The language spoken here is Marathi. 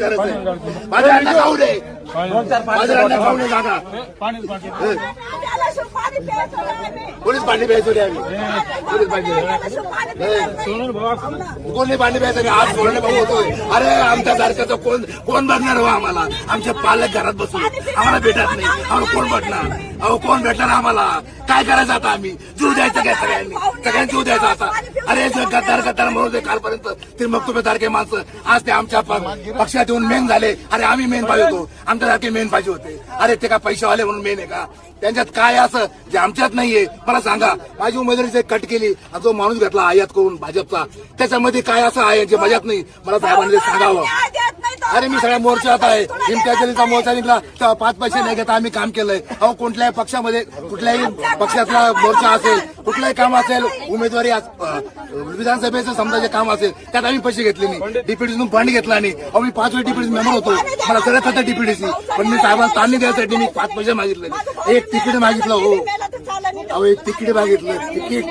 माझ्या अंडा खाऊ दे, माझ्या अंडा खाऊ दे काका. कोणीच पाणी प्यायचो नाही आम्ही, कोणीच पाणी कोणी पाणी प्यायचं नाही. आज सोडणे भाऊ होतोय. अरे आमच्या सारख्याचं कोण बघणार हो आम्हाला? आमचे पालक घरात बसून आम्हाला भेटत नाही. आम्हाला कोण भेटणार? अहो कोण भेटणार आम्हाला? काय करायचं आता? आम्ही जीव द्यायचं काय? सगळ्यांनी जीव द्यायचा आता. अरे गद्दार म्हणून कालपर्यंत ते मक्तुबेसारखे माणसं आज ते आमच्या पक्षात येऊन मेन झाले. अरे आम्ही मेन पाहिजे होतो, आमच्यासारखे मेन पाहिजे होते. अरे ते का पैशावाले म्हणून मेन आहे का? त्यांच्यात काय असं जे आमच्यात नाहीये? मला सांगा. माझी उमेदवारी कट केली, जो माणूस घेतला आयात करून भाजपचा, त्याच्यामध्ये काय असं आहे जे माझ्यात नाही? मला साहेबांनी सांगावं. अरे मी सगळ्या मोर्चात आहे. हिमत्याचा मोर्चा निघाला तेव्हा 5 पैसे नाही घेता आम्ही काम केलंय. अहो कुठल्याही पक्षामध्ये कुठल्याही पक्षातला मोर्चा असेल, कुठलंही काम असेल, उमेदवारी विधानसभेचं समजा जे काम असेल त्यात आम्ही पैसे घेतले नाही. डीपीडीसीतून फंड घेतला नाही. अहो मी 5 वेळी डीपीडीसी मेंबर होतो, मला सगळ्यात होतं डीपीडीसी. पण मी साहेबांना ताणी द्यायसाठी मी 5 पैसे मागितले. एक तिकीट मागितलं. हो अहो एक तिकीट मागितलं. तिकीट